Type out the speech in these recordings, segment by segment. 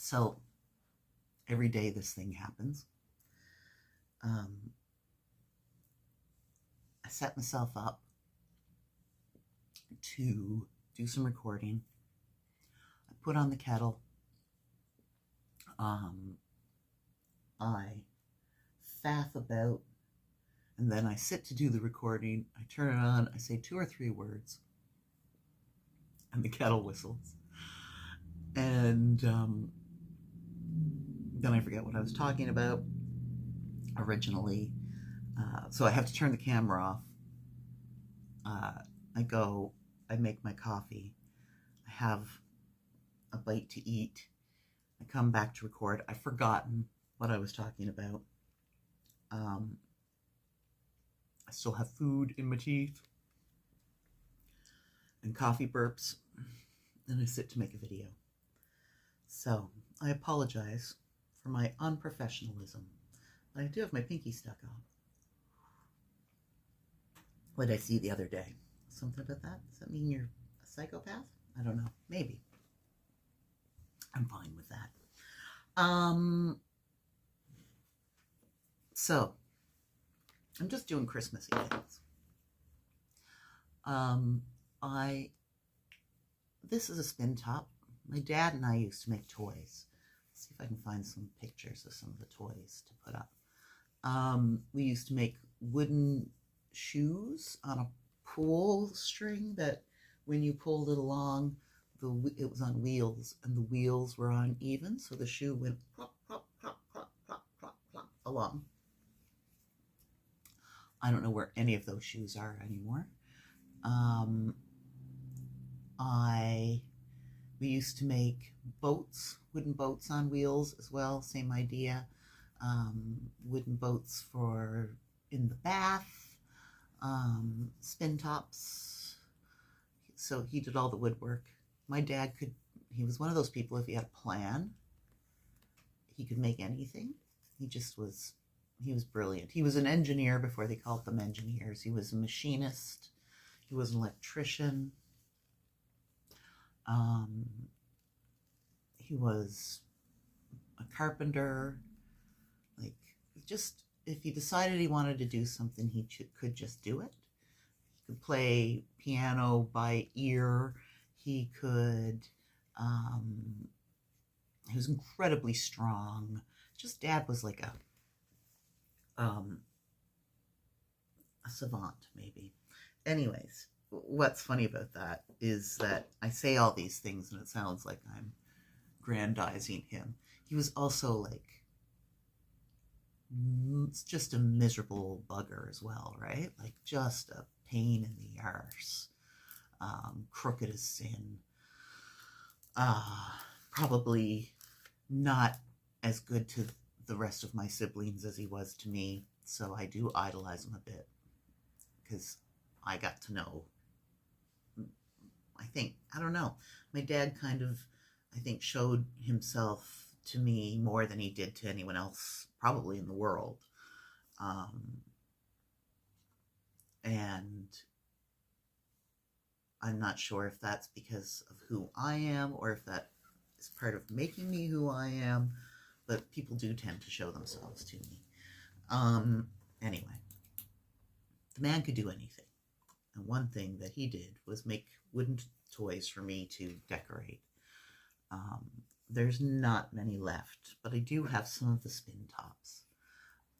So every day this thing happens. I set myself up to do some recording. I put on the kettle. I faff about, and then I sit to do the recording. I turn it on. I say 2 or 3 words, and the kettle whistles. And then I forget what I was talking about originally. So I have to turn the camera off. I make my coffee. I have a bite to eat. I come back to record. I've forgotten what I was talking about. I still have food in my teeth and coffee burps, and I sit to make a video. So I apologize for my unprofessionalism, but I do have my pinky stuck on. What did I see the other day? Something about that? Does that mean you're a psychopath? I don't know. Maybe. I'm fine with that. So I'm just doing Christmassy things. This is a spin top. My dad and I used to make toys. Let's see if I can find some pictures of some of the toys to put up. We used to make wooden shoes on a pull string that when you pulled it along, it was on wheels, and the wheels were uneven, so the shoe went plop, plop, plop, plop, plop, plop, plop along. I don't know where any of those shoes are anymore. We used to make boats, wooden boats on wheels as well, same idea. Wooden boats for in the bath, spin tops. So he did all the woodwork. My dad he was one of those people, if he had a plan, he could make anything. He was brilliant. He was an engineer before they called them engineers. He was a machinist. He was an electrician. He was a carpenter. Like, just, if he decided he wanted to do something, he could just do it. He could play piano by ear. He was incredibly strong. Just dad was like a savant, maybe. Anyways, what's funny about that is that I say all these things and it sounds like I'm grandizing him. He was also like, just a miserable bugger as well, right? Like, just a pain in the arse. Crooked as sin. Probably not as good to the rest of my siblings as he was to me, so I do idolize him a bit, because I got to know, I don't know, my dad kind of, I think, showed himself to me more than he did to anyone else probably in the world. And I'm not sure if that's because of who I am or if that is part of making me who I am, but people do tend to show themselves to me. Anyway, the man could do anything. And one thing that he did was make wooden toys for me to decorate. There's not many left, but I do have some of the spin tops.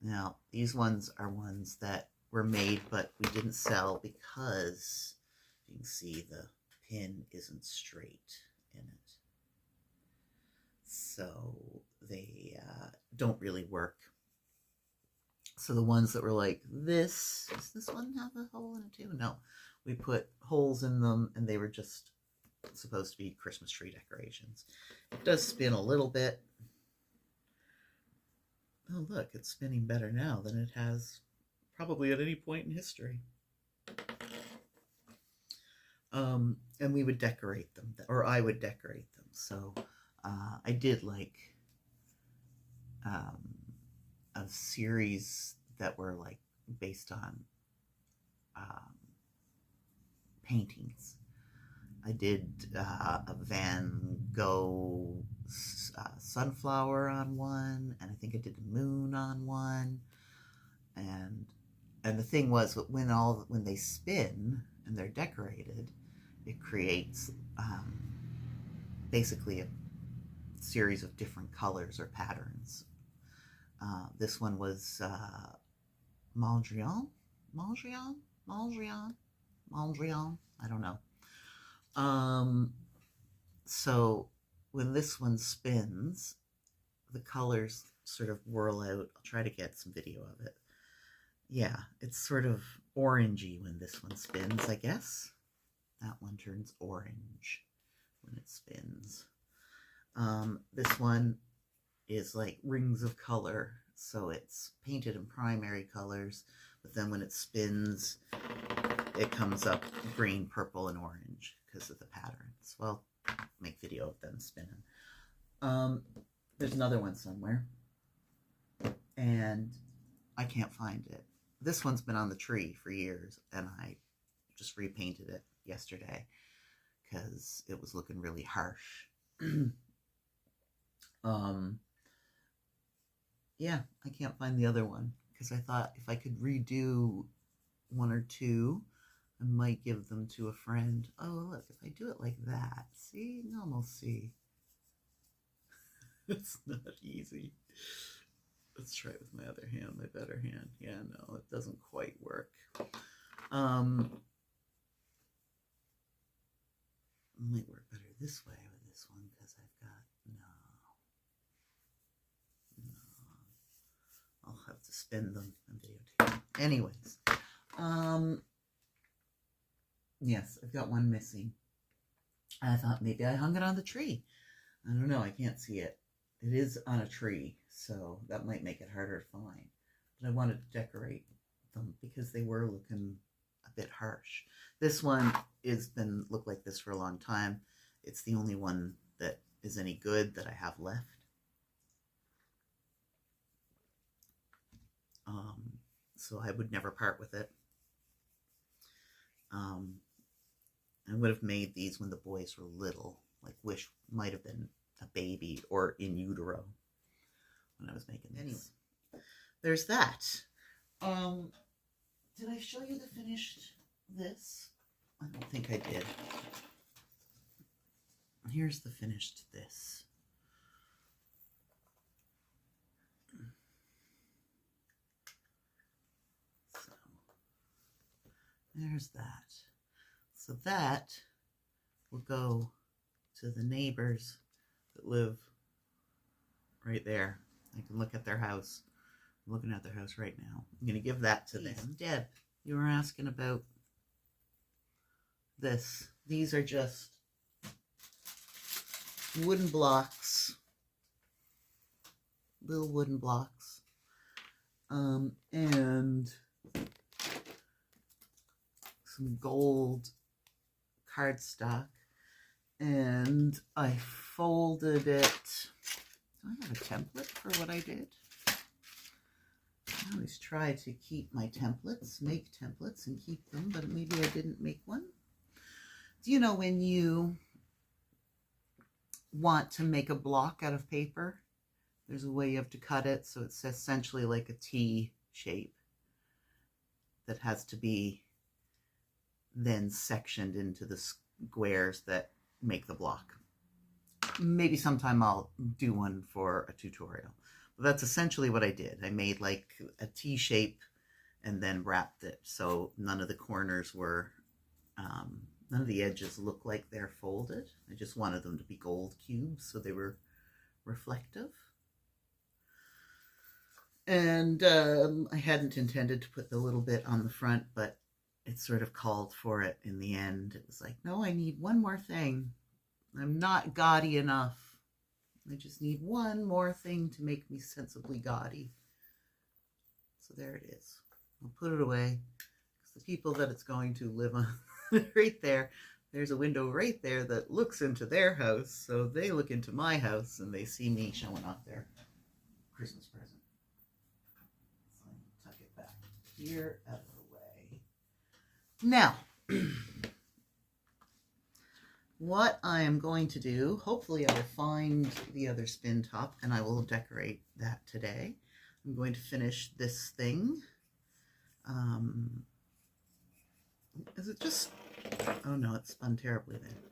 Now, these ones are ones that were made, but we didn't sell because you can see the pin isn't straight in it. So they don't really work. So the ones that were like this, does this one have a hole in it too? No, we put holes in them and they were just supposed to be Christmas tree decorations. It does spin a little bit. Oh, look, it's spinning better now than it has probably at any point in history. And we would decorate them, or I would decorate them. So I did like a series that were like based on paintings. I did a Van Gogh sunflower on one, and I think I did a moon on one. And the thing was, when they spin and they're decorated, it creates basically a series of different colors or patterns. This one was Mondrian, I don't know. So when this one spins, the colors sort of whirl out. I'll try to get some video of it. Yeah, it's sort of orangey when this one spins, I guess. That one turns orange when it spins. This one is like rings of color, so it's painted in primary colors, but then when it spins, it comes up green, purple, and orange because of the patterns. Well, I'll make video of them spinning. There's another one somewhere, and I can't find it. This one's been on the tree for years, and I just repainted it yesterday because it was looking really harsh. Yeah, I can't find the other one because I thought if I could redo one or two, I might give them to a friend. Oh, look, if I do it like that, see? You can almost see. It's not easy. Let's try it with my other hand, my better hand. Yeah, no, it doesn't quite work. It might work better this way with this one because I've got, no. I'll have to spin them and videotape. Anyways, yes, I've got one missing. I thought maybe I hung it on the tree. I don't know, I can't see it. It is on a tree, so that might make it harder to find. But I wanted to decorate them because they were looking a bit harsh. This one has been looked like this for a long time. It's the only one that is any good that I have left. So I would never part with it. I would have made these when the boys were little, like Wish might have been a baby or in utero when I was making this. Anyway, there's that. Did I show you the finished this? I don't think I did. Here's the finished this. So there's that. So that will go to the neighbors that live right there. I can look at their house. I'm looking at their house right now. I'm going to give that to them. Deb, you were asking about this. These are just wooden blocks. Little wooden blocks. And some gold cardstock. And I folded it. Do I have a template for what I did? I always try to keep my templates, make templates and keep them, but maybe I didn't make one. Do you know when you want to make a block out of paper, there's a way you have to cut it so it's essentially like a T shape that has to be then sectioned into the squares that make the block. Maybe sometime I'll do one for a tutorial. But that's essentially what I did. I made like a T shape and then wrapped it so none of the corners were, none of the edges look like they're folded. I just wanted them to be gold cubes so they were reflective. And I hadn't intended to put the little bit on the front, but it sort of called for it in the end. It was like, no, I need one more thing. I'm not gaudy enough. I just need one more thing to make me sensibly gaudy. So there it is. I'll put it away because the people that it's going to live on right there, there's a window right there that looks into their house. So they look into my house and they see me showing off their Christmas present. So tuck it back here out of the way. Now, what I am going to do, hopefully I will find the other spin top and I will decorate that today. I'm going to finish this thing. Is it just, oh no, it spun terribly there.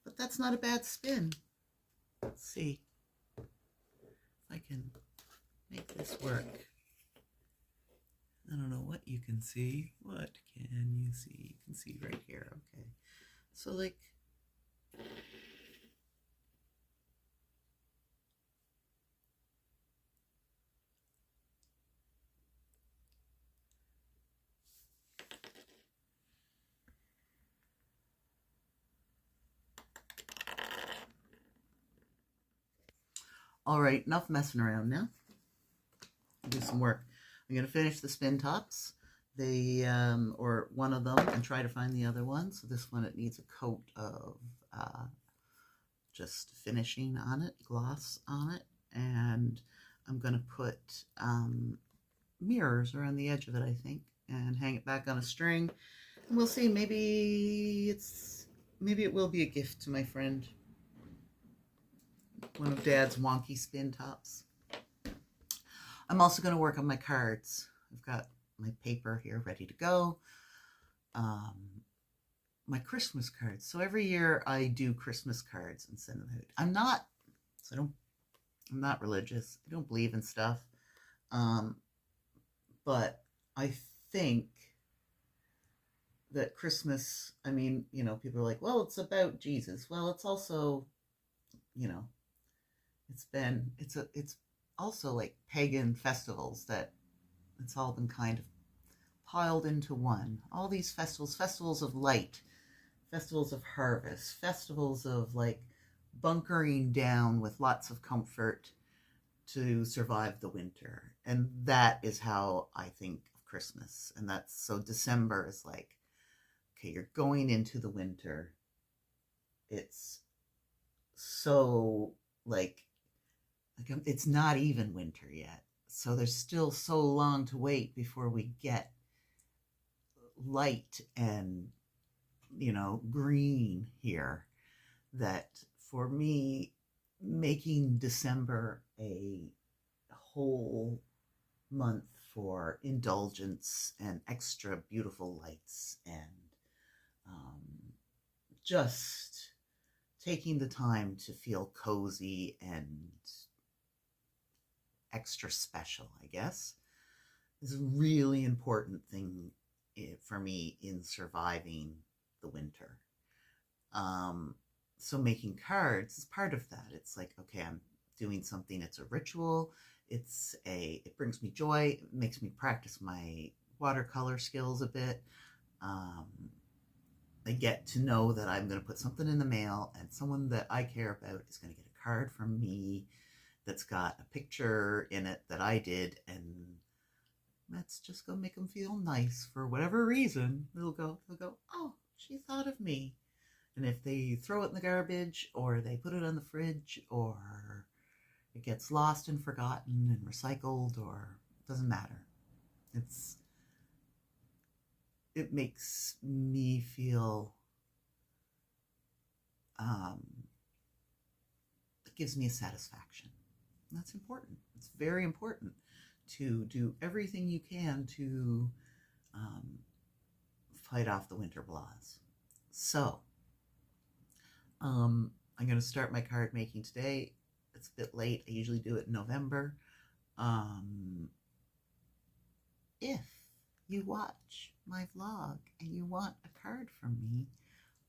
But that's not a bad spin. Let's see if I can make this work. I don't know what you can see. What can you see? You can see right here. Okay. So like, all right, enough messing around now. Do some work. I'm going to finish the spin tops. They, or one of them, and try to find the other one. So this one, it needs a coat of just finishing on it, gloss on it. And I'm going to put mirrors around the edge of it, I think, and hang it back on a string. And we'll see, maybe it will be a gift to my friend. One of Dad's wonky spin tops. I'm also going to work on my cards. I've got my paper here ready to go. My Christmas cards. So every year I do Christmas cards and send them out. I'm not religious. I don't believe in stuff. But I think that Christmas, I mean, you know, people are like, well, it's about Jesus. Well, it's also, you know, it's also like pagan festivals that it's all been kind of piled into one. All these festivals of light, festivals of harvest, festivals of like bunkering down with lots of comfort to survive the winter. And that is how I think of Christmas. And that's, so December is like, okay, you're going into the winter. It's so like it's not even winter yet. So there's still so long to wait before we get light and, you know, green here, that for me, making December a whole month for indulgence and extra beautiful lights and just taking the time to feel cozy and extra special, I guess, is a really important thing for me in surviving the winter. So making cards is part of that. It's like, okay, I'm doing something, it's a ritual, it brings me joy, it makes me practice my watercolor skills a bit. I get to know that I'm going to put something in the mail and someone that I care about is going to get a card from me that's got a picture in it that I did, and that's just going to make them feel nice for whatever reason. They'll go, oh, she thought of me. And if they throw it in the garbage or they put it on the fridge or it gets lost and forgotten and recycled, or it doesn't matter. It makes me feel, it gives me a satisfaction. And that's important. It's very important to do everything you can to fight off the winter blahs. So, I'm going to start my card making today. It's a bit late. I usually do it in November. If you watch my vlog and you want a card from me,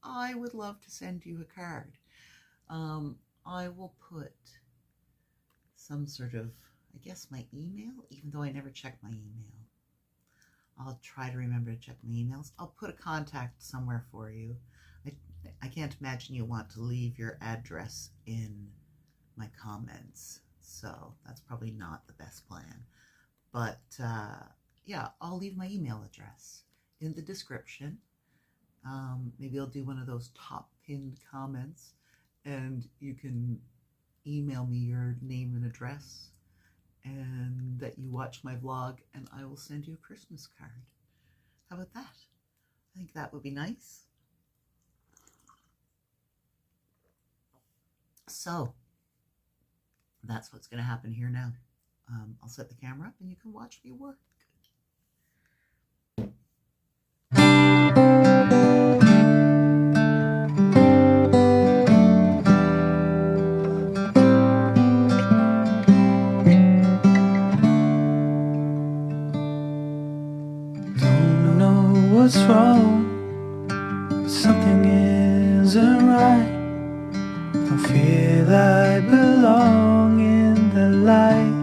I would love to send you a card. I will put some sort of, I guess, my email, even though I never check my email. I'll try to remember to check my emails. I'll put a contact somewhere for you. I can't imagine you want to leave your address in my comments, so that's probably not the best plan. But yeah, I'll leave my email address in the description. Maybe I'll do one of those top pinned comments, and you can email me your name and address, and that you watch my vlog, and I will send you a Christmas card. How about that? I think that would be nice. So that's what's going to happen here now. I'll set the camera up and you can watch me work. Don't know what's wrong, something isn't right. Don't feel I belong in the light.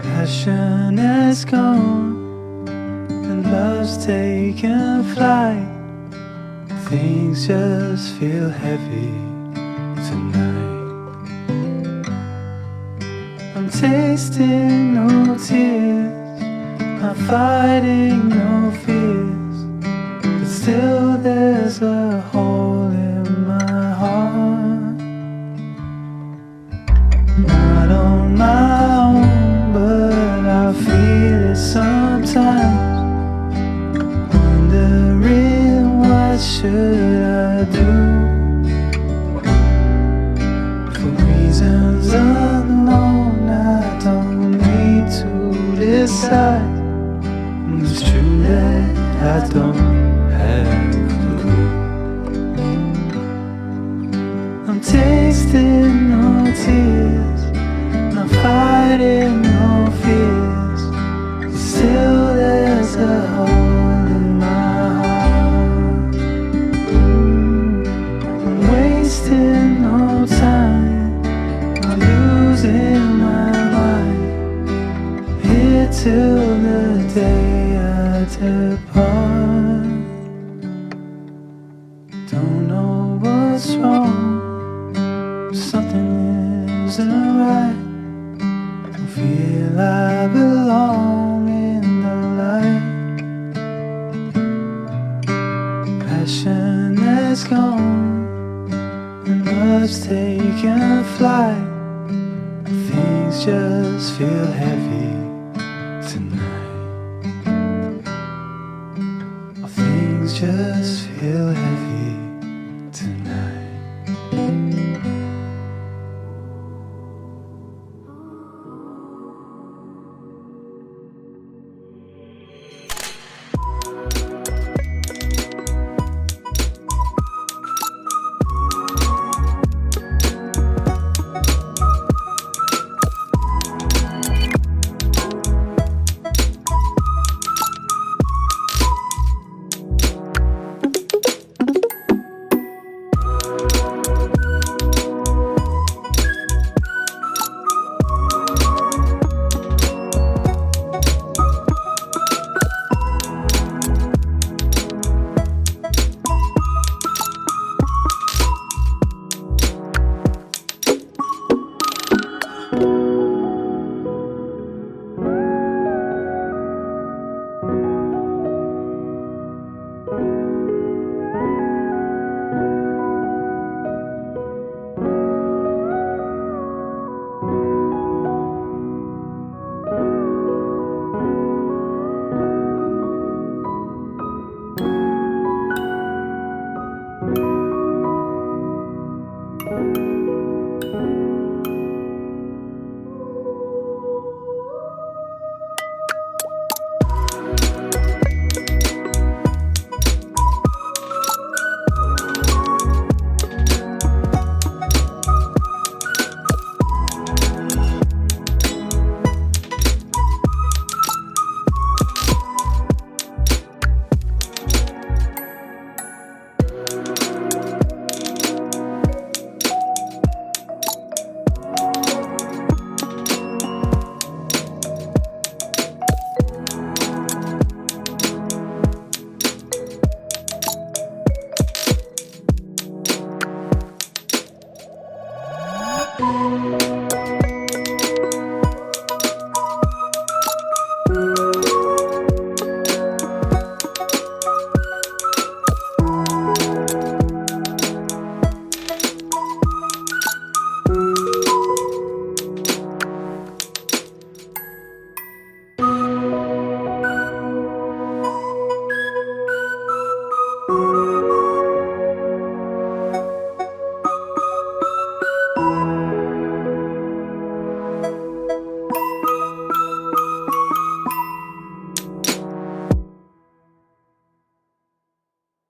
Passion has gone and love's taken flight. Things just feel heavy tonight. I'm tasting no tears, I'm fighting no fears, but still there's a hole in my heart. Not on my own, but I feel it sometimes. Wondering what should I do? For reasons unknown, I don't need to decide. It's true that I don't have a clue. I'm tasting no tears, I'm fighting no fears, still there's a hole in my heart. I'm wasting no time, I'm losing my mind, here till the day I depart. Don't know what's wrong, something isn't right. Don't feel I belong in the light. Passion has gone and love's taken flight. Things just feel heavy